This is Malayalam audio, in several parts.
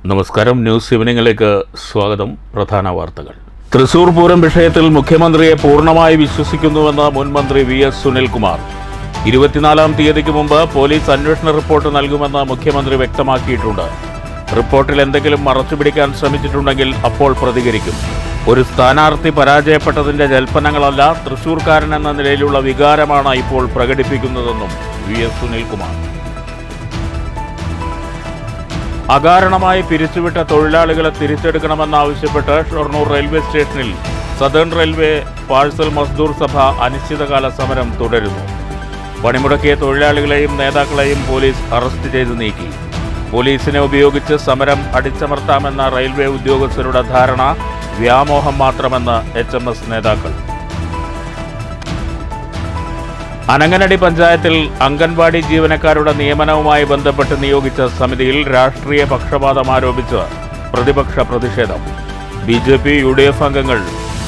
നമസ്കാരം. ന്യൂസ് ഈവനിംഗിലേക്ക് സ്വാഗതം. പ്രധാന വാർത്തകൾ. തൃശൂർ പൂരം വിഷയത്തിൽ മുഖ്യമന്ത്രിയെ പൂർണ്ണമായി വിശ്വസിക്കുന്നുവെന്ന് മുൻ മന്ത്രി വി.എസ്. സുനിൽകുമാർ. 24-ാം തീയതിക്ക് മുമ്പ് പോലീസ് അന്വേഷണ റിപ്പോർട്ട് നൽകുമെന്ന് മുഖ്യമന്ത്രി വ്യക്തമാക്കിയിട്ടുണ്ട്. റിപ്പോർട്ടിൽ എന്തെങ്കിലും മറച്ചുപിടിക്കാൻ ശ്രമിച്ചിട്ടുണ്ടെങ്കിൽ അപ്പോൾ പ്രതികരിക്കും. ഒരു സ്ഥാനാർത്ഥി പരാജയപ്പെട്ടതിന്റെ ജൽപ്പനങ്ങളല്ല, തൃശൂർക്കാരൻ എന്ന നിലയിലുള്ള വികാരമാണ് ഇപ്പോൾ പ്രകടിപ്പിക്കുന്നതെന്നും വി.എസ്. സുനിൽകുമാർ. അകാരണമായി പിരിച്ചുവിട്ട തൊഴിലാളികളെ തിരിച്ചെടുക്കണമെന്നാവശ്യപ്പെട്ട് ഷൊർണൂർ റെയിൽവേ സ്റ്റേഷനിൽ സദേൺ റെയിൽവേ പാഴ്സൽ മസ്ദൂർ സഭ അനിശ്ചിതകാല സമരം തുടരുന്നു. പണിമുടക്കിയ തൊഴിലാളികളെയും നേതാക്കളെയും പോലീസ് അറസ്റ്റ് ചെയ്ത് നീക്കി. പോലീസിനെ ഉപയോഗിച്ച് സമരം അടിച്ചമർത്താമെന്ന റെയിൽവേ ഉദ്യോഗസ്ഥരുടെ ധാരണ വ്യാമോഹം മാത്രമെന്ന് HMS നേതാക്കൾ. അനങ്ങനടി പഞ്ചായത്തിൽ അംഗൻവാടി ജീവനക്കാരുടെ നിയമനവുമായി ബന്ധപ്പെട്ട് നിയോഗിച്ച സമിതിയിൽ രാഷ്ട്രീയ പക്ഷപാതം ആരോപിച്ച് പ്രതിപക്ഷ പ്രതിഷേധം. BJP UDF അംഗങ്ങൾ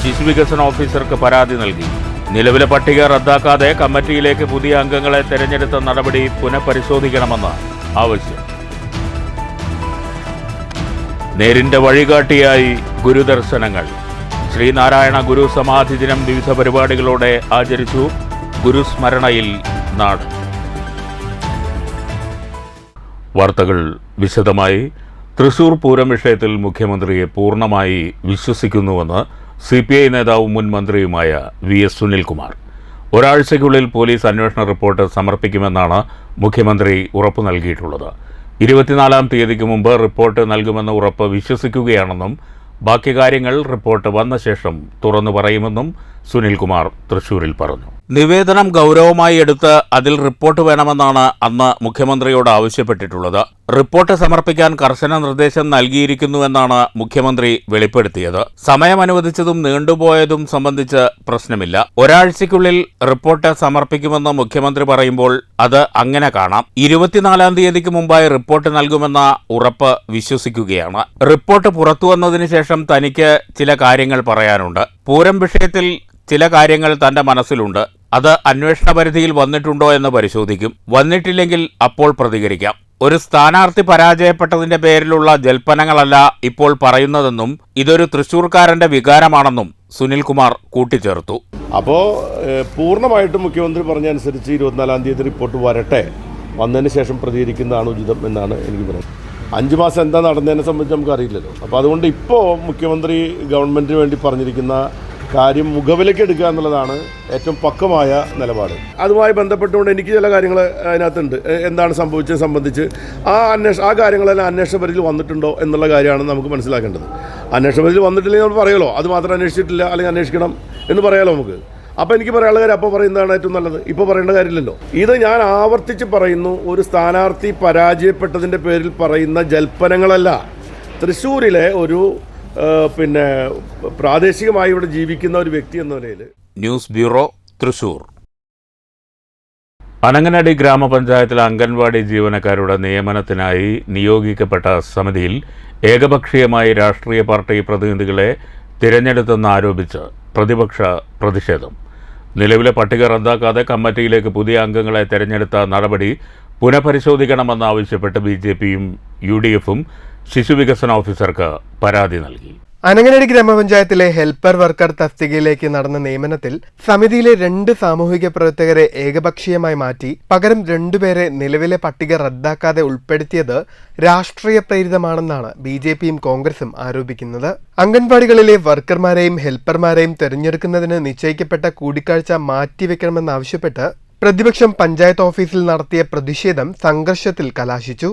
ശിശുവികസന ഓഫീസർക്ക് പരാതി നൽകി. നിലവിലെ പട്ടിക റദ്ദാക്കാതെ കമ്മിറ്റിയിലേക്ക് പുതിയ അംഗങ്ങളെ തെരഞ്ഞെടുത്ത നടപടി പുനഃപരിശോധിക്കണമെന്ന് ആവശ്യം. നേരിന്റെ വഴികാട്ടിയായി ഗുരുദർശനങ്ങൾ. ശ്രീനാരായണ ഗുരു സമാധി ദിനം വിവിധ പരിപാടികളോടെ ആചരിച്ചു. ഗുരുസ്മരണയിൽ നാട്. വാർത്തകൾ വിശദമായി. തൃശൂർ പൂരം വിഷയത്തിൽ മുഖ്യമന്ത്രിയെ പൂർണ്ണമായി വിശ്വസിക്കുന്നുവെന്ന് CPI നേതാവും മുൻ മന്ത്രിയുമായ വി.എസ്. സുനിൽകുമാർ. ഒരാഴ്ചയ്ക്കുള്ളിൽ പോലീസ് അന്വേഷണ റിപ്പോർട്ട് സമർപ്പിക്കുമെന്നാണ് മുഖ്യമന്ത്രി ഉറപ്പു നൽകിയിട്ടുള്ളത്. 24-ാം തീയതിക്ക് മുമ്പ് റിപ്പോർട്ട് നൽകുമെന്ന ഉറപ്പ് വിശ്വസിക്കുകയാണെന്നും ബാക്കി കാര്യങ്ങൾ റിപ്പോർട്ട് വന്ന ശേഷം തുറന്നു പറയുമെന്നും സുനിൽകുമാർ തൃശൂരിൽ പറഞ്ഞു. നിവേദനം ഗൗരവമായി എടുത്ത് അതിൽ റിപ്പോർട്ട് വേണമെന്നാണ് അന്ന് മുഖ്യമന്ത്രിയോട് ആവശ്യപ്പെട്ടിട്ടുള്ളത്. റിപ്പോർട്ട് സമർപ്പിക്കാൻ കർശന നിർദ്ദേശം നൽകിയിരിക്കുന്നുവെന്നാണ് മുഖ്യമന്ത്രി വെളിപ്പെടുത്തിയത്. സമയമനുവദിച്ചതും നീണ്ടുപോയതും സംബന്ധിച്ച് പ്രശ്നമില്ല. ഒരാഴ്ചയ്ക്കുള്ളിൽ റിപ്പോർട്ട് സമർപ്പിക്കുമെന്ന് മുഖ്യമന്ത്രി പറയുമ്പോൾ അത് അങ്ങനെ കാണാം. 24-ാം തീയതിക്ക് മുമ്പായി റിപ്പോർട്ട് നൽകുമെന്ന ഉറപ്പ് വിശ്വസിക്കുകയാണ്. റിപ്പോർട്ട് പുറത്തുവന്നതിന് ശേഷം തനിക്ക് ചില കാര്യങ്ങൾ പറയാനുണ്ട്. പൂരം വിഷയത്തിൽ ചില കാര്യങ്ങൾ തന്റെ മനസ്സിലുണ്ട്. അത് അന്വേഷണ പരിധിയിൽ വന്നിട്ടുണ്ടോ എന്ന് പരിശോധിക്കും. വന്നിട്ടില്ലെങ്കിൽ അപ്പോൾ പ്രതികരിക്കാം. ഒരു സ്ഥാനാർത്ഥി പരാജയപ്പെട്ടതിന്റെ പേരിലുള്ള ജൽപ്പനങ്ങളല്ല ഇപ്പോൾ പറയുന്നതെന്നും ഇതൊരു തൃശൂർക്കാരന്റെ വികാരമാണെന്നും സുനിൽകുമാർ കൂട്ടിച്ചേർത്തു. അപ്പോൾ പൂർണ്ണമായിട്ടും മുഖ്യമന്ത്രി പറഞ്ഞ അനുസരിച്ച് 24-ാം തീയതി റിപ്പോർട്ട് വരട്ടെ, വന്നതിന് ശേഷം പ്രതികരിക്കുന്നതാണ് ഉചിതം എന്നാണ് എനിക്ക് പറയുന്നത്. 5 മാസം എന്താ നടന്നതിനെ സംബന്ധിച്ച് നമുക്ക് അറിയില്ലല്ലോ. അപ്പോൾ അതുകൊണ്ട് ഇപ്പോൾ മുഖ്യമന്ത്രി ഗവൺമെൻറ്റിന് വേണ്ടി പറഞ്ഞിരിക്കുന്ന കാര്യം മുഖവിലേക്ക് എടുക്കുക എന്നുള്ളതാണ് ഏറ്റവും പക്വമായ നിലപാട്. അതുമായി ബന്ധപ്പെട്ടുകൊണ്ട് എനിക്ക് ചില കാര്യങ്ങൾ അതിനകത്തുണ്ട്. എന്താണ് സംഭവിച്ചത് സംബന്ധിച്ച് ആ കാര്യങ്ങളെല്ലാം അന്വേഷണ പരിധിയിൽ വന്നിട്ടുണ്ടോ എന്നുള്ള കാര്യമാണ് നമുക്ക് മനസ്സിലാക്കേണ്ടത്. അന്വേഷണ പരിധിയിൽ വന്നിട്ടില്ലെങ്കിൽ നമ്മൾ പറയുമല്ലോ, അത് മാത്രം അന്വേഷിച്ചിട്ടില്ല അല്ലെങ്കിൽ അന്വേഷിക്കണം എന്ന് പറയാമല്ലോ നമുക്ക്. അപ്പോൾ എനിക്ക് പറയാനുള്ള കാര്യം അപ്പോൾ പറയുന്നതാണ് ഏറ്റവും നല്ലത്. ഇപ്പോൾ പറയേണ്ട കാര്യമില്ലല്ലോ. ഇത് ഞാൻ ആവർത്തിച്ച് പറയുന്നു, ഒരു സ്ഥാനാർത്ഥി പരാജയപ്പെട്ടതിൻ്റെ പേരിൽ പറയുന്ന ജൽപ്പനങ്ങളല്ല. തൃശ്ശൂരിലെ ഒരു പ്രാദേശികമായി ഇവിടെ ജീവിക്കുന്ന ഒരു വ്യക്തി എന്ന നിലയിൽ. News bureau, Thrissur. അനങ്ങനടി ഗ്രാമപഞ്ചായത്തിലെ അംഗൻവാടി ജീവനക്കാരുടെ നിയമനത്തിനായി നിയോഗിക്കപ്പെട്ട സമിതിയിൽ ഏകപക്ഷീയമായി രാഷ്ട്രീയ പാർട്ടി പ്രതിനിധികളെ തിരഞ്ഞെടുത്തെന്നാരോപിച്ച് പ്രതിപക്ഷ പ്രതിഷേധം. നിലവിലെ പട്ടിക റദ്ദാക്കാതെ കമ്മിറ്റിയിലേക്ക് പുതിയ അംഗങ്ങളെ തെരഞ്ഞെടുത്ത നടപടി പുനഃപരിശോധിക്കണമെന്നാവശ്യപ്പെട്ട് BJPയും UDFും ശിശുവികസന ഓഫീസർക്ക് പരാതി നൽകി. അനങ്ങനടി ഗ്രാമപഞ്ചായത്തിലെ ഹെൽപ്പർ വർക്കർ തസ്തികയിലേക്ക് നടന്ന നിയമനത്തിൽ സമിതിയിലെ 2 സാമൂഹിക പ്രവർത്തകരെ ഏകപക്ഷീയമായി മാറ്റി പകരം 2 പേരെ നിലവിലെ പട്ടിക റദ്ദാക്കാതെ ഉൾപ്പെടുത്തിയത് രാഷ്ട്രീയ പ്രേരിതമാണെന്നാണ് BJPയും കോൺഗ്രസും ആരോപിക്കുന്നത്. അംഗൻവാടികളിലെ വർക്കർമാരെയും ഹെൽപ്പർമാരെയും തെരഞ്ഞെടുക്കുന്നതിന് നിശ്ചയിക്കപ്പെട്ട കൂടിക്കാഴ്ച മാറ്റിവെക്കണമെന്നാവശ്യപ്പെട്ട് പ്രതിപക്ഷം പഞ്ചായത്ത് ഓഫീസിൽ നടത്തിയ പ്രതിഷേധം സംഘർഷത്തിൽ കലാശിച്ചു.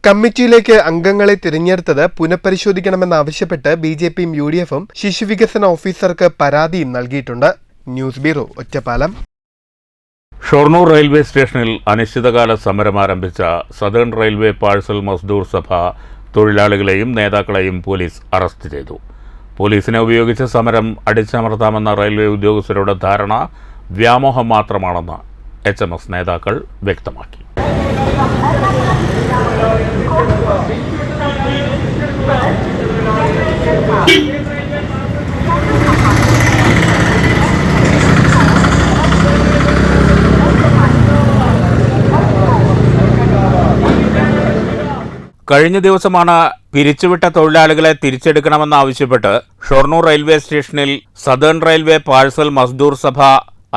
കമ്മിറ്റിയിലേക്ക് അംഗങ്ങളെ തിരഞ്ഞെടുത്തത് പുനഃപരിശോധിക്കണമെന്നാവശ്യപ്പെട്ട് BJPയും UDFും ശിശുവികസന ഓഫീസർക്ക് പരാതിയും നൽകിയിട്ടുണ്ട്. News bureau, Ottapalam. Shoranur railway സ്റ്റേഷനിൽ അനിശ്ചിതകാല സമരം ആരംഭിച്ച സദേൺ റെയിൽവേ പാഴ്സൽ മസ്ദൂർ സഭ തൊഴിലാളികളെയും നേതാക്കളെയും പോലീസ് അറസ്റ്റ് ചെയ്തു. പോലീസിനെ ഉപയോഗിച്ച് സമരം അടിച്ചമർത്താമെന്ന റെയിൽവേ ഉദ്യോഗസ്ഥരുടെ ധാരണ വ്യാമോഹം മാത്രമാണെന്ന് HMS നേതാക്കൾ വ്യക്തമാക്കി. കഴിഞ്ഞ ദിവസമാണ് പിരിച്ചുവിട്ട തൊഴിലാളികളെ തിരിച്ചെടുക്കണമെന്നാവശ്യപ്പെട്ട് ഷൊർണൂർ റെയിൽവേ സ്റ്റേഷനിൽ സദേൺ റെയിൽവേ പാഴ്സൽ മസ്ദൂർ സഭ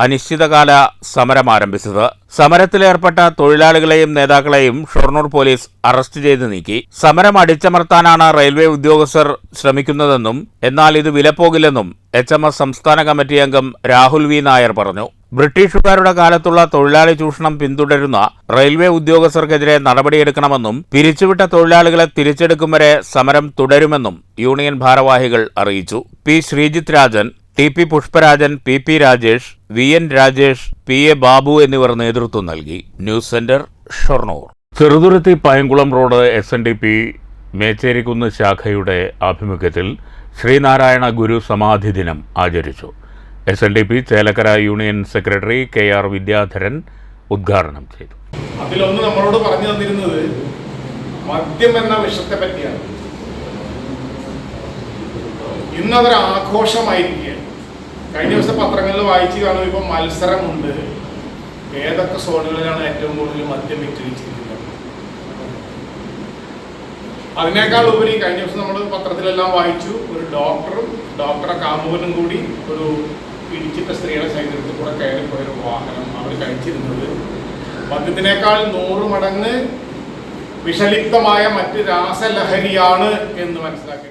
അനിശ്ചിതകാല സമരം ആരംഭിച്ചത്. സമരത്തിലേർപ്പെട്ട തൊഴിലാളികളെയും നേതാക്കളെയും ഷൊർണൂർ പോലീസ് അറസ്റ്റ് ചെയ്ത് നീക്കി. സമരം അടിച്ചമർത്താനാണ് റെയിൽവേ ഉദ്യോഗസ്ഥർ ശ്രമിക്കുന്നതെന്നും എന്നാൽ ഇത് വിലപ്പോകില്ലെന്നും HMS സംസ്ഥാന കമ്മിറ്റി അംഗം രാഹുൽ വി നായർ പറഞ്ഞു. ബ്രിട്ടീഷുകാരുടെ കാലത്തുള്ള തൊഴിലാളി ചൂഷണം പിന്തുടരുന്ന റെയിൽവേ ഉദ്യോഗസ്ഥർക്കെതിരെ നടപടിയെടുക്കണമെന്നും പിരിച്ചുവിട്ട തൊഴിലാളികളെ തിരിച്ചെടുക്കും വരെ സമരം തുടരുമെന്നും യൂണിയൻ ഭാരവാഹികൾ അറിയിച്ചു. P Sreejith Rajan, TP Pushparajan, PP Rajesh, VN Rajesh, PA Babu എന്നിവർ നേതൃത്വം നൽകി. News centre, Shoranur. Cheruthuruthy Payankulam road SNDP Mecherikunnu ശാഖയുടെ ആഭിമുഖ്യത്തിൽ ശ്രീനാരായണ ഗുരു സമാധി ദിനം ആചരിച്ചു. SNDP Chelakkara union secretary KR Vidyadharan ഉദ്ഘാടനം ചെയ്തു. അതിലൊന്ന് നമ്മളോട് പറഞ്ഞു തന്നിരുന്നത് മദ്യം എന്ന വിഷയത്തെ പറ്റിയാണ്. ഇന്നതൊരു ആഘോഷമായിരിക്കുകയാണ്. കഴിഞ്ഞ ദിവസം പത്രങ്ങളിൽ വായിച്ചു കാണും, ഇപ്പം മത്സരമുണ്ട്, ഏതൊക്കെ സോണുകളിലാണ് ഏറ്റവും കൂടുതൽ മദ്യം വിറ്റഴിച്ചിരിക്കുന്നത്. അതിനേക്കാൾ ഉപരി കഴിഞ്ഞ ദിവസം നമ്മൾ പത്രത്തിലെല്ലാം വായിച്ചു, ഒരു ഡോക്ടറെ കാമുകനും കൂടി ഒരു ഇടിച്ചിട്ട സ്ത്രീയുടെ ശരീരത്തിൽ കൂടെ കയറിപ്പോയൊരു വാഹനം അവർ കഴിച്ചിരുന്നത് മദ്യത്തിനേക്കാൾ 100 മടങ്ങ് വിഷലിപ്തമായ മറ്റ് രാസലഹരിയാണ് എന്ന് മനസ്സിലാക്കി.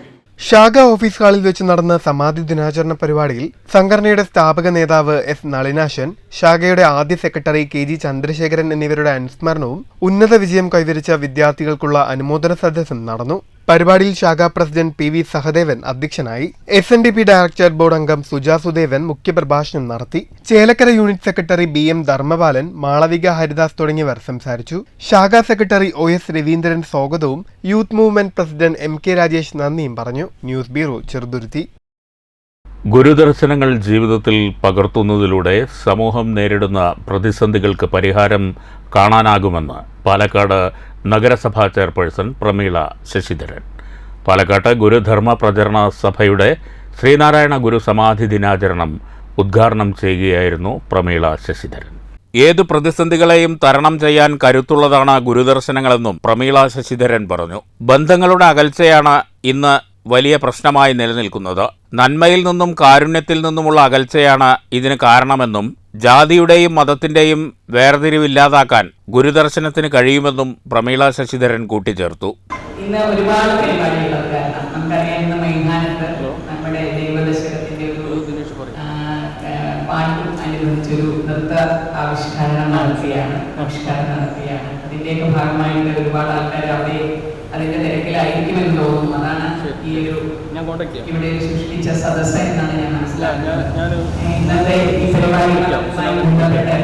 ശാഖ ഓഫീസ് ഹാളിൽ വെച്ച് നടന്ന സമാധി ദിനാചരണ പരിപാടിയിൽ സംഘടനയുടെ സ്ഥാപക നേതാവ് S നളിനാശൻ, ശാഖയുടെ ആദ്യ സെക്രട്ടറി KG ചന്ദ്രശേഖരൻ എന്നിവരുടെ അനുസ്മരണവും ഉന്നത വിജയം കൈവരിച്ച വിദ്യാർത്ഥികൾക്കുള്ള അനുമോദന സദസ്സും നടന്നു. പരിപാടിയിൽ ശാഖാ പ്രസിഡന്റ് PV സഹദേവൻ അധ്യക്ഷനായി. SNDP ഡയറക്ടർ ബോർഡ് അംഗം സുജാ സുദേവൻ മുഖ്യപ്രഭാഷണം നടത്തി. Chelakkara unit secretary BM Dharmapalan, Malavika Haridas തുടങ്ങിയവർ സംസാരിച്ചു. ശാഖാ സെക്രട്ടറി OS രവീന്ദ്രൻ സ്വാഗതവും youth movement president MK Rajesh നന്ദിയും പറഞ്ഞു. News bureau, Cheruthuruthy. ഗുരുദർശനങ്ങൾ ജീവിതത്തിൽ പകർത്തുന്നതിലൂടെ സമൂഹം നേരിടുന്ന പ്രതിസന്ധികൾക്ക് പരിഹാരം കാണാനാകുമെന്ന് പാലക്കാട് നഗരസഭാ ചെയർപേഴ്സൺ പ്രമീള ശശിധരൻ. പാലക്കാട്ട് ഗുരുധർമ്മ പ്രചരണ സഭയുടെ ശ്രീനാരായണ ഗുരു സമാധി ദിനാചരണം ഉദ്ഘാടനം ചെയ്യുകയായിരുന്നു പ്രമീള ശശിധരൻ. ഏതു പ്രതിസന്ധികളെയും തരണം ചെയ്യാൻ കരുത്തുള്ളതാണ് ഗുരുദർശനങ്ങളെന്നും പ്രമീള ശശിധരൻ പറഞ്ഞു. ബന്ധങ്ങളുടെ അകൽച്ചയാണ് ഇന്ന് വലിയ പ്രശ്നമായി നിലനിൽക്കുന്നത്. നന്മയിൽ നിന്നും കാരുണ്യത്തിൽ നിന്നുമുള്ള അകൽച്ചയാണ് ഇതിന് കാരണമെന്നും ജാതിയുടെയും മതത്തിന്റെയും വേർതിരിവില്ലാതാക്കാൻ ഗുരുദർശനത്തിന് കഴിയുമെന്നും പ്രമീള ശശിധരൻ കൂട്ടിച്ചേർത്തു. ഇന്ന് ഒരുപാട് പരിപാടികൾ നമുക്കറിയാം. ഇന്ന് മൈതാനത്ത് നമ്മുടെ ദൈവദശകത്തിന്റെ പാട്ടും അനുബന്ധിച്ചൊരു നൃത്ത ആവിഷ്കാരം നടത്തിയാണ്. അതിന്റെയൊക്കെ ഭാഗമായിട്ട് ഒരുപാട് ആൾക്കാർ അവിടെ അതിന്റെ തിരക്കിലായിരിക്കുമെന്ന് തോന്നുന്നു. അതാണ് ഈ ഒരു ഇവിടെ സൃഷ്ടിച്ച സദസ്സ് എന്നാണ് ഞാൻ മനസ്സിലാക്കുന്നത്. ഇന്നത്തെ ഈ പരിപാടികളുമായി ബന്ധപ്പെട്ട്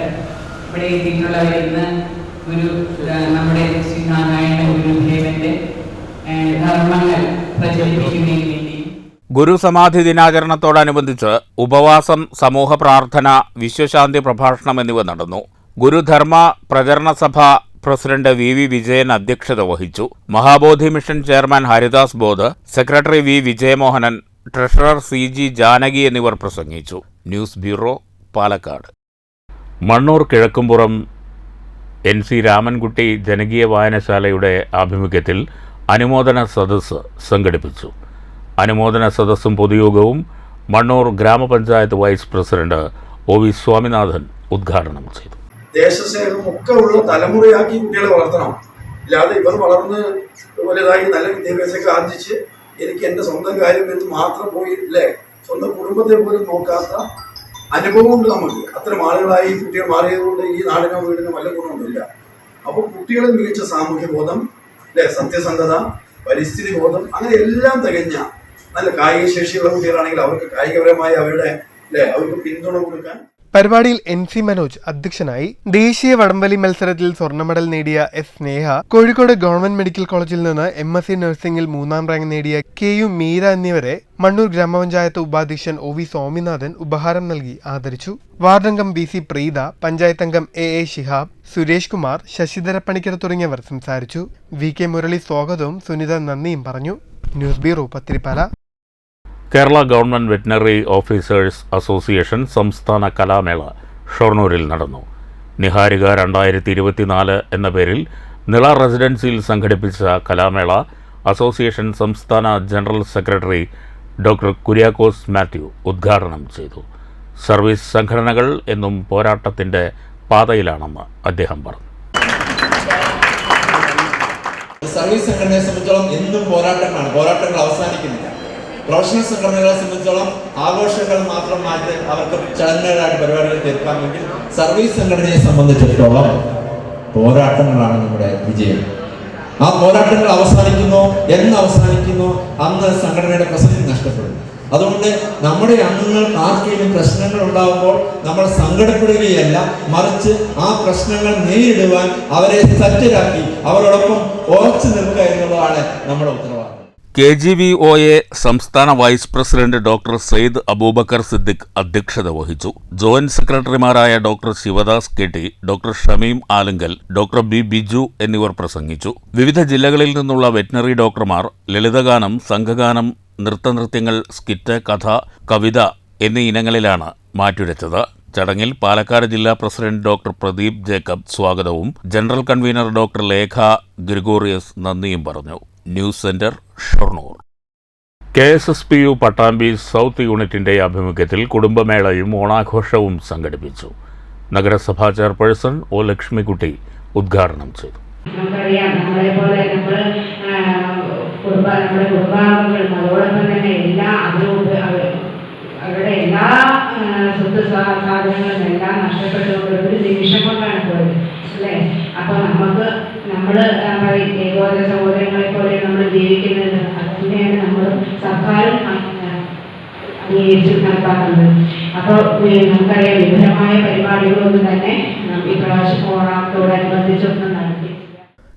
ഇവിടെ എത്തിയിട്ടുള്ളവർ ഇന്ന് നമ്മുടെ ശ്രീനാരായണ ഗുരുദേവന്റെ ധർമ്മങ്ങൾ പ്രചരിപ്പിക്കുന്നതിന് വേണ്ടി ഗുരുസമാധി ദിനാചരണത്തോടനുബന്ധിച്ച് ഉപവാസം, സമൂഹ പ്രാർത്ഥന, വിശ്വശാന്തി പ്രഭാഷണം എന്നിവ നടന്നു. ഗുരുധർമ്മ പ്രചരണ സഭ പ്രസിഡന്റ് VV വിജയൻ അധ്യക്ഷത വഹിച്ചു. Mahabodhi mission chairman Haridas Bodh, secretary V Vijayamohanan, treasurer CG Janaki എന്നിവർ പ്രസംഗിച്ചു. News bureau, Palakkad. Mannur Kizhakkumpuram NC Ramankutty ജനകീയ വായനശാലയുടെ ആഭിമുഖ്യത്തിൽ അനുമോദന സദസ്സ് സംഘടിപ്പിച്ചു. അനുമോദന സദസ്സും പൊതുയോഗവും മണ്ണൂർ ഗ്രാമപഞ്ചായത്ത് വൈസ് പ്രസിഡന്റ് OV സ്വാമിനാഥൻ ഉദ്ഘാടനം ചെയ്തു. ദേശസ്നേഹമൊക്കെ ഉള്ള തലമുറയാക്കി കുട്ടികളെ വളർത്തണം. ഇല്ലാതെ ഇവർ വളർന്ന് വലുതായി നല്ല വിദ്യാഭ്യാസമൊക്കെ ആർജിച്ച് എനിക്ക് എൻ്റെ സ്വന്തം കാര്യം എന്ന് മാത്രം പോയില്ലേ, സ്വന്തം കുടുംബത്തെ പോലും നോക്കാത്ത അനുഭവമുണ്ട് നമുക്ക്. അത്തരം ആളുകളായി കുട്ടികൾ മാറിയതുകൊണ്ട് ഈ നാടിനോ വീടിനോ വല്ല ഗുണമൊന്നുമില്ല. അപ്പോൾ കുട്ടികളിൽ മികച്ച സാമൂഹ്യ ബോധം, സത്യസന്ധത, പരിസ്ഥിതി ബോധം, അങ്ങനെ എല്ലാം തികഞ്ഞ നല്ല കായിക ശേഷിയുള്ള കുട്ടികളാണെങ്കിൽ അവർക്ക് കായികപരമായി അവർക്ക് പിന്തുണ കൊടുക്കാൻ. പരിപാടിയിൽ NC മനോജ് അധ്യക്ഷനായി. ദേശീയ വടംവലി മത്സരത്തിൽ സ്വർണ്ണ മെഡൽ നേടിയ S സ്നേഹ, കോഴിക്കോട് ഗവൺമെന്റ് മെഡിക്കൽ കോളേജിൽ നിന്ന് MSc നഴ്സിംഗിൽ 3ാം റാങ്ക് നേടിയ KU മീര എന്നിവരെ മണ്ണൂർ ഗ്രാമപഞ്ചായത്ത് ഉപാധ്യക്ഷൻ OV സ്വാമിനാഥൻ ഉപഹാരം നൽകി ആദരിച്ചു. വാർഡംഗം BC പ്രീത, പഞ്ചായത്ത് അംഗം AA ശിഹാബ്, സുരേഷ് കുമാർ, ശശിധര പണിക്കർ തുടങ്ങിയവർ സംസാരിച്ചു. VK മുരളി സ്വാഗതവും സുനിത നന്ദിയും പറഞ്ഞു. News bureau, Pathirippala. Kerala government veterinary officers association സംസ്ഥാന കലാമേള ഷൊർണൂരിൽ നടന്നു. നിഹാരിക 2024 എന്ന പേരിൽ നിള റെസിഡൻസിയിൽ സംഘടിപ്പിച്ച കലാമേള അസോസിയേഷൻ സംസ്ഥാന general secretary doctor Kuriakose Mathew ഉദ്ഘാടനം ചെയ്തു. സർവീസ് സംഘടനകൾ എന്നും പോരാട്ടത്തിന്റെ പാതയിലാണെന്ന് അദ്ദേഹം പറഞ്ഞു. സർവീസ് സംഘടനയെ സംബന്ധിച്ചോളം എന്നും പോരാട്ടങ്ങൾ അവസാനിക്കുന്നില്ല. പ്രൊഫഷണൽ സംഘടനകളെ സംബന്ധിച്ചോളം ആഘോഷങ്ങൾ മാത്രം മാറ്റി അവർക്ക് ചടങ്ങുകളായിട്ട് പരിപാടികൾ തീർക്കാമെങ്കിൽ സർവീസ് സംഘടനയെ സംബന്ധിച്ചിടത്തോളം പോരാട്ടങ്ങളാണ് നമ്മുടെ വിജയം. ആ പോരാട്ടങ്ങൾ എന്ന് അവസാനിക്കുന്നു അന്ന് സംഘടനയുടെ പ്രസക്തി നഷ്ടപ്പെടും. അതുകൊണ്ട് നമ്മുടെ അംഗങ്ങൾക്ക് ആർക്കെങ്കിലും പ്രശ്നങ്ങൾ ഉണ്ടാകുമ്പോൾ നമ്മൾ സങ്കടപ്പെടുകയല്ല, മറിച്ച് ആ പ്രശ്നങ്ങൾ നേരിടുവാൻ അവരെ സജ്ജരാക്കി അവരോടൊപ്പം ഉറച്ചു നിൽക്കുക എന്നുള്ളതാണ് നമ്മുടെ ഉത്തരവാദിത്വം. KGVOA സംസ്ഥാന vice president doctor Sayed Aboobacker Siddique അധ്യക്ഷത വഹിച്ചു. ജോയിന്റ് സെക്രട്ടറിമാരായ doctor Sivadas KT, doctor Shameem Alunkal, doctor B Biju എന്നിവർ പ്രസംഗിച്ചു. വിവിധ ജില്ലകളിൽ നിന്നുള്ള വെറ്റിനറി ഡോക്ടർമാർ ലളിതഗാനം, സംഘഗാനം, നൃത്തനൃത്യങ്ങൾ, സ്കിറ്റ്, കഥ, കവിത എന്നീ ഇനങ്ങളിലാണ് മാറ്റുരച്ചത്. ചടങ്ങിൽ പാലക്കാട് ജില്ലാ പ്രസിഡന്റ് ഡോക്ടർ പ്രദീപ് ജേക്കബ് സ്വാഗതവും general convener doctor Lekha Gregorios നന്ദിയും പറഞ്ഞു. News centre, Shoranur. KSSPU Pattambi south യൂണിറ്റിന്റെ ആഭിമുഖ്യത്തിൽ കുടുംബമേളയും ഓണാഘോഷവും സംഘടിപ്പിച്ചു. നഗരസഭാ ചെയർപേഴ്സൺ O ലക്ഷ്മിക്കുട്ടി ഉദ്ഘാടനം ചെയ്തു. നമുക്കറിയാം, നമ്മളെപ്പോലെ നമ്മുടെ കുടുംബാംഗങ്ങളും അതോടൊപ്പം തന്നെ അവരുടെ എല്ലാ സ്വത്ത് സാധനങ്ങളും എല്ലാം നഷ്ടപ്പെട്ടുകൊണ്ട് ഒരു നിമിഷം കൊണ്ടാണ് പോയത്, അല്ലേ? അപ്പൊ നമ്മൾ ഏകോദര സഹോദരങ്ങളെ പോലെ നമ്മൾ ജീവിക്കുന്നത്, അതുതന്നെയാണ് നമ്മൾ സർക്കാരും അംഗീകരിച്ച് നടപ്പാക്കുന്നത്. അപ്പോൾ നമുക്കറിയാം, വിപുലമായ പരിപാടികളൊന്നും തന്നെ ഇപ്രാവശ്യം ഓണത്തോടനുബന്ധിച്ചൊന്നും നടത്തി.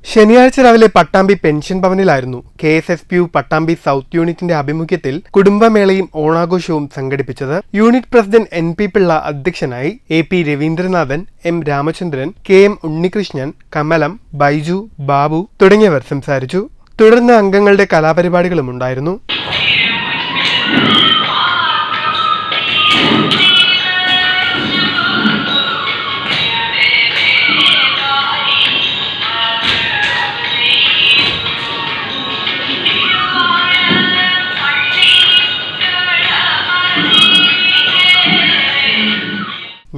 ശനിയാഴ്ച രാവിലെ പട്ടാമ്പി പെൻഷൻ ഭവനിലായിരുന്നു KSSPU പട്ടാമ്പി സൗത്ത് യൂണിറ്റിന്റെ ആഭിമുഖ്യത്തിൽ കുടുംബമേളയും ഓണാഘോഷവും സംഘടിപ്പിച്ചത്. യൂണിറ്റ് പ്രസിഡന്റ് NP പിള്ള അധ്യക്ഷനായി. AP Ravindranathan, M Ramachandran, KM Unnikrishnan, Kamalam, Baiju, Babu തുടങ്ങിയവർ സംസാരിച്ചു. തുടർന്ന് അംഗങ്ങളുടെ കലാപരിപാടികളും ഉണ്ടായിരുന്നു.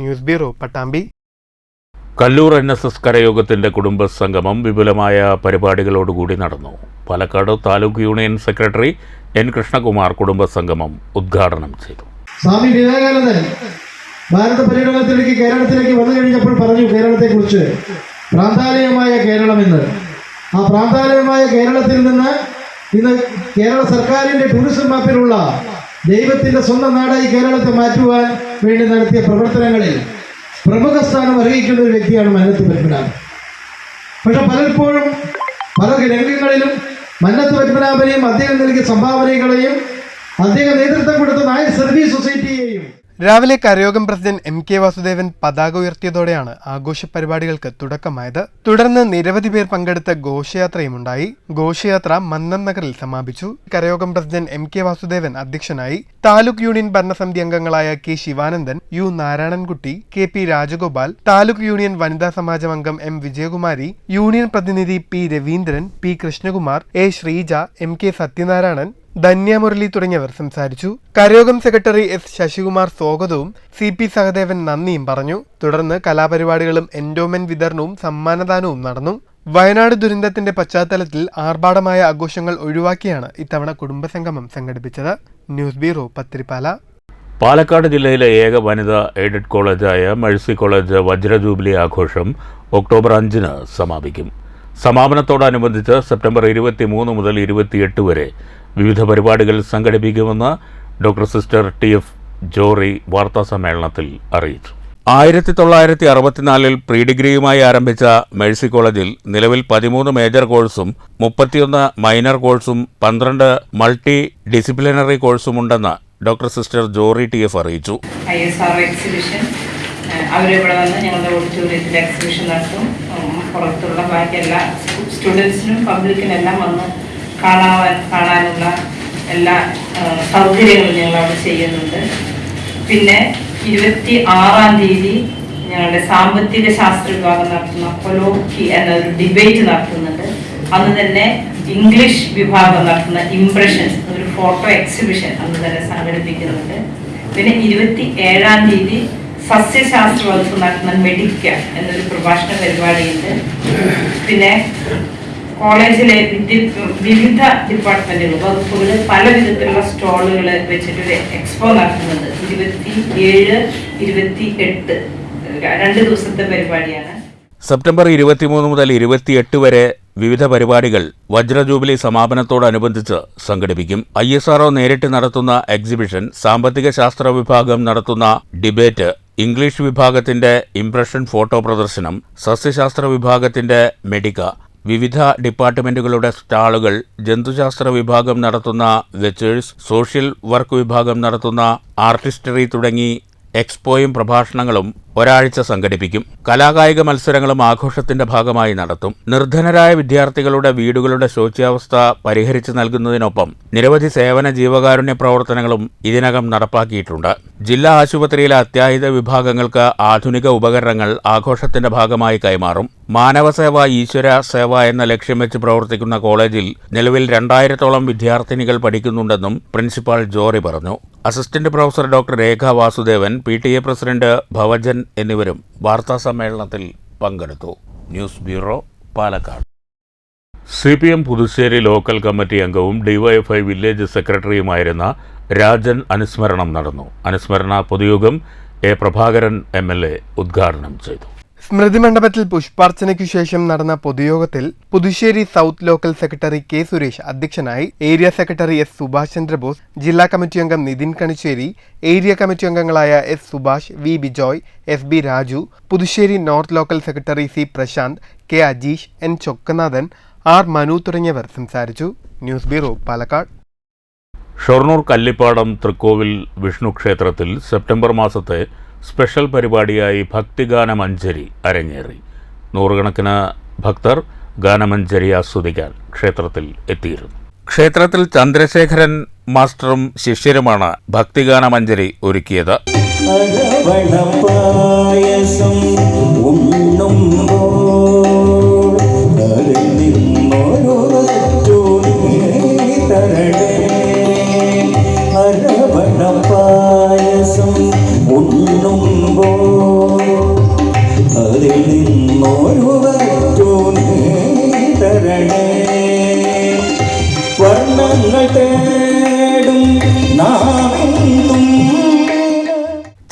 News bureau, Pattambi. Kallur NSS കരയോഗത്തിന്റെ കുടുംബസംഗമം വിപുലമായ പരിപാടികളോടുകൂടി നടന്നു. Palakkad taluk union secretary N Krishnakumar കുടുംബസംഗമം ഉദ്ഘാടനം ചെയ്തു. സ്വാമി വിവേകാനന്ദൻ ഭാരത പര്യടനത്തിലേക്ക് കേരളത്തിലേക്ക് വന്നു കഴിഞ്ഞപ്പോൾ പറഞ്ഞു കേരളത്തെക്കുറിച്ച് പ്രാന്താലയമായ കേരളമെന്ന്. ആ പ്രാന്താലയമായ കേരളത്തിൽ നിന്ന് ഇന്ന് കേരള സർക്കാരിന്റെ ടൂറിസം മാപ്പിലുള്ള ദൈവത്തിന്റെ സ്വന്തം നാടായി കേരളത്തെ മാറ്റുവാൻ വേണ്ടി നടത്തിയ പ്രവർത്തനങ്ങളിൽ പ്രമുഖ സ്ഥാനം അർഹിക്കുന്ന ഒരു വ്യക്തിയാണ് മന്നത്ത് പത്മനാഭൻ. പക്ഷെ പലപ്പോഴും പല രംഗങ്ങളിലും മന്നത്ത് പത്മനാഭനെയും അദ്ദേഹം നൽകിയ സംഭാവനകളെയും അദ്ദേഹം നേതൃത്വം കൊടുത്ത നായർ സർവീസ് സൊസൈറ്റിയെയും രാവിലെ കരയോഗം പ്രസിഡന്റ് MK വാസുദേവൻ പതാക ഉയർത്തിയതോടെയാണ് ആഘോഷ പരിപാടികൾക്ക് തുടക്കമായത്. തുടർന്ന് നിരവധി പേർ പങ്കെടുത്ത ഘോഷയാത്രയുമുണ്ടായി. ഘോഷയാത്ര മന്നം നഗറിൽ സമാപിച്ചു. കരയോഗം പ്രസിഡന്റ് MK വാസുദേവൻ അധ്യക്ഷനായി. താലൂക്ക് യൂണിയൻ ഭരണസമിതി അംഗങ്ങളായ K Sivanandan, U Narayanankutty, KP Rajagopal, taluk union വനിതാ സമാജം അംഗം M വിജയകുമാരി, യൂണിയൻ പ്രതിനിധി P Raveendran, P Krishnakumar, A Sreeja, MK Sathyanarayanan, Dhanyamurali തുടങ്ങിയവർ സംസാരിച്ചു. കരയോഗം സെക്രട്ടറി S ശശികുമാർ സ്വാഗതവും CP സഹദേവൻ നന്ദിയും പറഞ്ഞു. തുടർന്ന് കലാപരിപാടികളും എൻഡോമെന്റ് വിതരണവും സമ്മാനദാനവും നടന്നു. വയനാട് ദുരന്തത്തിന്റെ പശ്ചാത്തലത്തിൽ ആർഭാടമായ ആഘോഷങ്ങൾ ഒഴിവാക്കിയാണ് ഇത്തവണ കുടുംബസംഗമം സംഘടിപ്പിച്ചത്. News bureau, Pathiripala. പാലക്കാട് ജില്ലയിലെ ഏക വനിതാ എയ്ഡഡ് കോളേജായ മേഴ്സി കോളേജ് വജ്ര ജൂബിലി ആഘോഷം ഒക്ടോബർ 5-ന് സമാപിക്കും. സമാപനത്തോടനുബന്ധിച്ച് സെപ്റ്റംബർ 23 മുതൽ 28 വരെ വിവിധ പരിപാടികൾ സംഘടിപ്പിക്കുമെന്ന് ഡോക്ടർ സിസ്റ്റർ TF ജോറി വാർത്താസമ്മേളനത്തിൽ അറിയിച്ചു. 1964 പ്രീ ഡിഗ്രിയുമായി ആരംഭിച്ച മേഴ്സി കോളേജിൽ നിലവിൽ 13 മേജർ കോഴ്സും 31 മൈനർ കോഴ്സും 12 മൾട്ടി ഡിസിപ്ലിനറി കോഴ്സുമുണ്ടെന്ന് ഡോക്ടർ സിസ്റ്റർ ജോറി TF അറിയിച്ചു. ISRO എക്സിബിഷൻ അവരിവിടെ വന്ന് ഞങ്ങളുടെ ഓഡിറ്റോറിയത്തിൽ എക്സിബിഷൻ നടത്തും. പുറത്തുള്ള ബാക്കി എല്ലാ സ്റ്റുഡൻസിനും പബ്ലിക്കിനെല്ലാം വന്ന് കാണാനുള്ള എല്ലാ സൗകര്യങ്ങളും ഞങ്ങൾ അവിടെ ചെയ്യുന്നുണ്ട്. പിന്നെ 26-ാം തീയതി ഞങ്ങളുടെ സാമ്പത്തിക ശാസ്ത്ര വിഭാഗം നടത്തുന്ന കൊലോക്കി എന്നൊരു ഡിബേറ്റ് നടത്തുന്നുണ്ട്. അന്ന് തന്നെ ഇംഗ്ലീഷ് വിഭാഗം നടത്തുന്ന ഇംപ്രഷൻസ് ഒരു ഫോട്ടോ എക്സിബിഷൻ അന്ന് തന്നെ സംഘടിപ്പിക്കുന്നുണ്ട്. പിന്നെ 27-ാം തീയതി സസ്യശാസ്ത്ര വകുപ്പ് നടത്തുന്ന മെഡിക്ക എന്നൊരു പ്രഭാഷണ പരിപാടിയുണ്ട്. പിന്നെ കോളേജിലെ വിവിധ ഡിപ്പാർട്ട്മെന്റുകൾ വകുപ്പുകൾ പല വിധത്തിലുള്ള സ്റ്റോളുകൾ വെച്ചിട്ടൊരു എക്സ്പോ നടത്തുന്നുണ്ട്. 27, 28 2 ദിവസത്തെ പരിപാടിയാണ്. സെപ്റ്റംബർ 23 മുതൽ 28 വരെ വിവിധ പരിപാടികൾ വജ്രജൂബിലി സമാപനത്തോടനുബന്ധിച്ച് സംഘടിപ്പിക്കും. ISRO നേരിട്ട് നടത്തുന്ന എക്സിബിഷൻ, സാമ്പത്തിക ശാസ്ത്ര വിഭാഗം നടത്തുന്ന ഡിബേറ്റ്, ഇംഗ്ലീഷ് വിഭാഗത്തിന്റെ ഇംപ്രഷൻ ഫോട്ടോ പ്രദർശനം, സസ്യശാസ്ത്ര വിഭാഗത്തിന്റെ മെഡിക്ക, വിവിധ ഡിപ്പാർട്ട്മെന്റുകളുടെ സ്റ്റാളുകൾ, ജന്തുശാസ്ത്ര വിഭാഗം നടത്തുന്ന വെച്ചേഴ്സ്, സോഷ്യൽ വർക്ക് വിഭാഗം നടത്തുന്ന ആർട്ടിസ്റ്ററി തുടങ്ങി എക്സ്പോയും പ്രഭാഷണങ്ങളും ഒരാഴ്ച സംഘടിപ്പിക്കും. കലാകായിക മത്സരങ്ങളും ആഘോഷത്തിന്റെ ഭാഗമായി നടത്തും. നിർധനരായ വിദ്യാർത്ഥികളുടെ വീടുകളുടെ ശോച്യാവസ്ഥ പരിഹരിച്ചു നൽകുന്നതിനൊപ്പം നിരവധി സേവന ജീവകാരുണ്യ പ്രവർത്തനങ്ങളും ഇതിനകം നടപ്പാക്കിയിട്ടുണ്ട്. ജില്ലാ ആശുപത്രിയിലെ അത്യാഹിത വിഭാഗങ്ങൾക്ക് ആധുനിക ഉപകരണങ്ങൾ ആഘോഷത്തിന്റെ ഭാഗമായി കൈമാറും. മാനവസേവ ഈശ്വര സേവ എന്ന ലക്ഷ്യം വെച്ച് പ്രവർത്തിക്കുന്ന കോളേജിൽ നിലവിൽ 2000-ഓളം വിദ്യാർത്ഥിനികൾ പഠിക്കുന്നുണ്ടെന്നും പ്രിൻസിപ്പാൾ ജോറി പറഞ്ഞു. അസിസ്റ്റന്റ് പ്രൊഫസർ ഡോക്ടർ രേഖ വാസുദേവൻ, PTA പ്രസിഡന്റ് ഭവജൻ എന്നിവരും വാർത്താസമ്മേളനത്തിൽ പങ്കെടുത്തു. News bureau, Palakkad. CPM Puthussery local committee അംഗവും DYFI വില്ലേജ് സെക്രട്ടറിയുമായിരുന്ന രാജൻ അനുസ്മരണം നടന്നു. അനുസ്മരണ പൊതുയോഗം പ്രഭാകരൻ MLA ഉദ്ഘാടനം ചെയ്തു. സ്മൃതി മണ്ഡപത്തിൽ പുഷ്പാർച്ചനയ്ക്കു ശേഷം നടന്ന പൊതുയോഗത്തിൽ Puthussery south local secretary K. Suresh അധ്യക്ഷനായി. Area secretary S. Subhash Chandrabose, ജില്ലാ കമ്മിറ്റി അംഗം നിതിൻ കണിശ്ശേരി, ഏരിയ കമ്മിറ്റി അംഗങ്ങളായ S. Subhash, V. Bijoy, FB Raju, Puthussery north local secretary C. Prasanth, K. Ajeesh, N. Chokkanathan, R. Manu തുടങ്ങിയവർ സംസാരിച്ചു. News bureau, Palakkad. ഷൊർണൂർ കല്ലിപ്പാടം തൃക്കോവിൽ വിഷ്ണു ക്ഷേത്രത്തിൽ സെപ്റ്റംബർ മാസത്തെ സ്പെഷ്യൽ പരിപാടിയായി ഭക്തിഗാനമഞ്ജരി അരങ്ങേറി. നൂറുകണക്കിന് ഭക്തർ ഗാനമഞ്ജരി ആസ്വദിക്കാൻ ക്ഷേത്രത്തിൽ എത്തിയിരുന്നു. ക്ഷേത്രത്തിൽ ചന്ദ്രശേഖരൻ മാസ്റ്ററും ശിഷ്യരുമാണ് ഭക്തിഗാനമഞ്ജരി ഒരുക്കിയത്.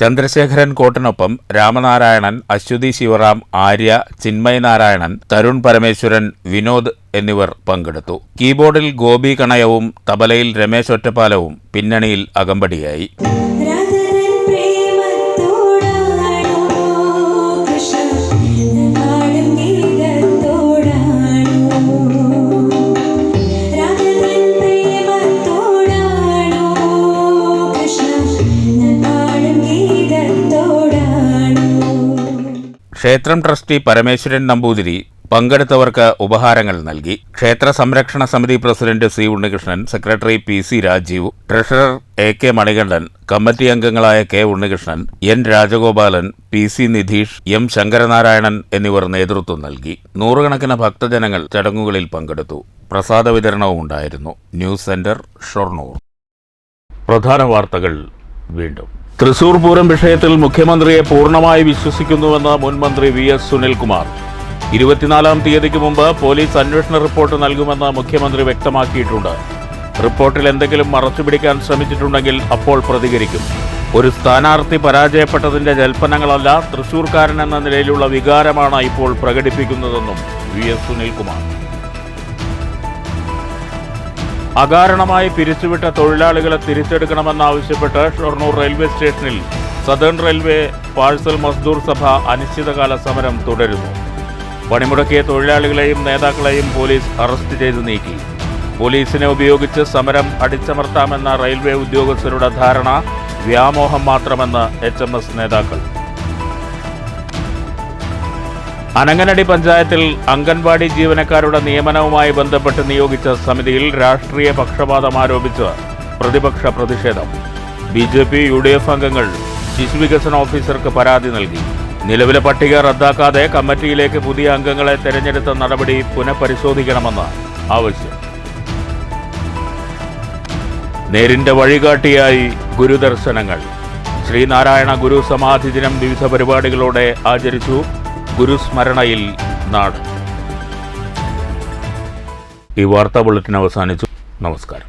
ചന്ദ്രശേഖരൻ കോട്ടിനൊപ്പം രാമനാരായണൻ, അശ്വതി ശിവറാം, ആര്യ, ചിന്മയ് നാരായണൻ, തരുൺ പരമേശ്വരൻ, വിനോദ് എന്നിവർ പങ്കെടുത്തു. കീബോർഡിൽ ഗോപി കണയവും തബലയിൽ രമേശ് ഒറ്റപ്പാലവും പിന്നണിയിൽ അകമ്പടിയായി. ക്ഷേത്രം ട്രസ്റ്റി പരമേശ്വരൻ നമ്പൂതിരി പങ്കെടുത്തവർക്ക് ഉപഹാരങ്ങൾ നൽകി. ക്ഷേത്ര സംരക്ഷണ സമിതി president C. Unnikrishnan, secretary PC. Rajeev, treasurer AK. Manikandan, committee അംഗങ്ങളായ K. Unnikrishnan, N. Rajagopalan, PC. Nidheesh, M. Sankaranarayanan എന്നിവർ നേതൃത്വം നൽകി. നൂറുകണക്കിന് ഭക്തജനങ്ങൾ ചടങ്ങുകളിൽ പങ്കെടുത്തു. പ്രസാദ വിതരണവും ഉണ്ടായിരുന്നു. News centre, Shoranur. പ്രധാന വാർത്തകൾ വീണ്ടും. തൃശൂർ പൂരം വിഷയത്തിൽ മുഖ്യമന്ത്രിയെ പൂർണ്ണമായി വിശ്വസിക്കുന്നുവെന്ന് മുൻ മന്ത്രി VS സുനിൽകുമാർ. 24-ാം തീയതിക്ക് മുമ്പ് പോലീസ് അന്വേഷണ റിപ്പോർട്ട് നൽകുമെന്ന് മുഖ്യമന്ത്രി വ്യക്തമാക്കിയിട്ടുണ്ട്. റിപ്പോർട്ടിൽ എന്തെങ്കിലും മറച്ചുപിടിക്കാൻ ശ്രമിച്ചിട്ടുണ്ടെങ്കിൽ അപ്പോൾ പ്രതികരിക്കും. ഒരു സ്ഥാനാർത്ഥി പരാജയപ്പെട്ടതിന്റെ ജൽപ്പനങ്ങളല്ല, തൃശൂർക്കാരൻ എന്ന നിലയിലുള്ള വികാരമാണ് ഇപ്പോൾ പ്രകടിപ്പിക്കുന്നതെന്നും VS സുനിൽകുമാർ. അകാരണമായി പിരിച്ചുവിട്ട തൊഴിലാളികളെ തിരിച്ചെടുക്കണമെന്നാവശ്യപ്പെട്ട് ഷൊർണൂർ റെയിൽവേ സ്റ്റേഷനിൽ സദേൺ റെയിൽവേ പാഴ്സൽ മസ്ദൂർ സഭ അനിശ്ചിതകാല സമരം തുടരുന്നു. പണിമുടക്കിയ തൊഴിലാളികളെയും നേതാക്കളെയും പോലീസ് അറസ്റ്റ് ചെയ്ത് നീക്കി. പോലീസിനെ ഉപയോഗിച്ച് സമരം അടിച്ചമർത്താമെന്ന റെയിൽവേ ഉദ്യോഗസ്ഥരുടെ ധാരണ വ്യാമോഹം മാത്രമെന്ന് HMS നേതാക്കൾ. അനങ്ങനടി പഞ്ചായത്തിൽ അംഗൻവാടി ജീവനക്കാരുടെ നിയമനവുമായി ബന്ധപ്പെട്ട് നിയോഗിച്ച സമിതിയിൽ രാഷ്ട്രീയ പക്ഷപാതം ആരോപിച്ച് പ്രതിപക്ഷ പ്രതിഷേധം. BJP UDF അംഗങ്ങൾ ശിശുവികസന ഓഫീസർക്ക് പരാതി നൽകി. നിലവിലെ പട്ടിക റദ്ദാക്കാതെ കമ്മിറ്റിയിലേക്ക് പുതിയ അംഗങ്ങളെ തെരഞ്ഞെടുത്ത നടപടി പുനഃപരിശോധിക്കണമെന്ന് ആവശ്യം. നേരിന്റെ വഴികാട്ടിയായി ഗുരുദർശനങ്ങൾ. ശ്രീനാരായണ ഗുരു സമാധി ദിനം വിവിധ പരിപാടികളോടെ ആചരിച്ചു. ഗുരുസ്മരണയിൽ നാട്. ഈ വാർത്താ ബുള്ളറ്റിൻ അവസാനിച്ചു. നമസ്കാരം.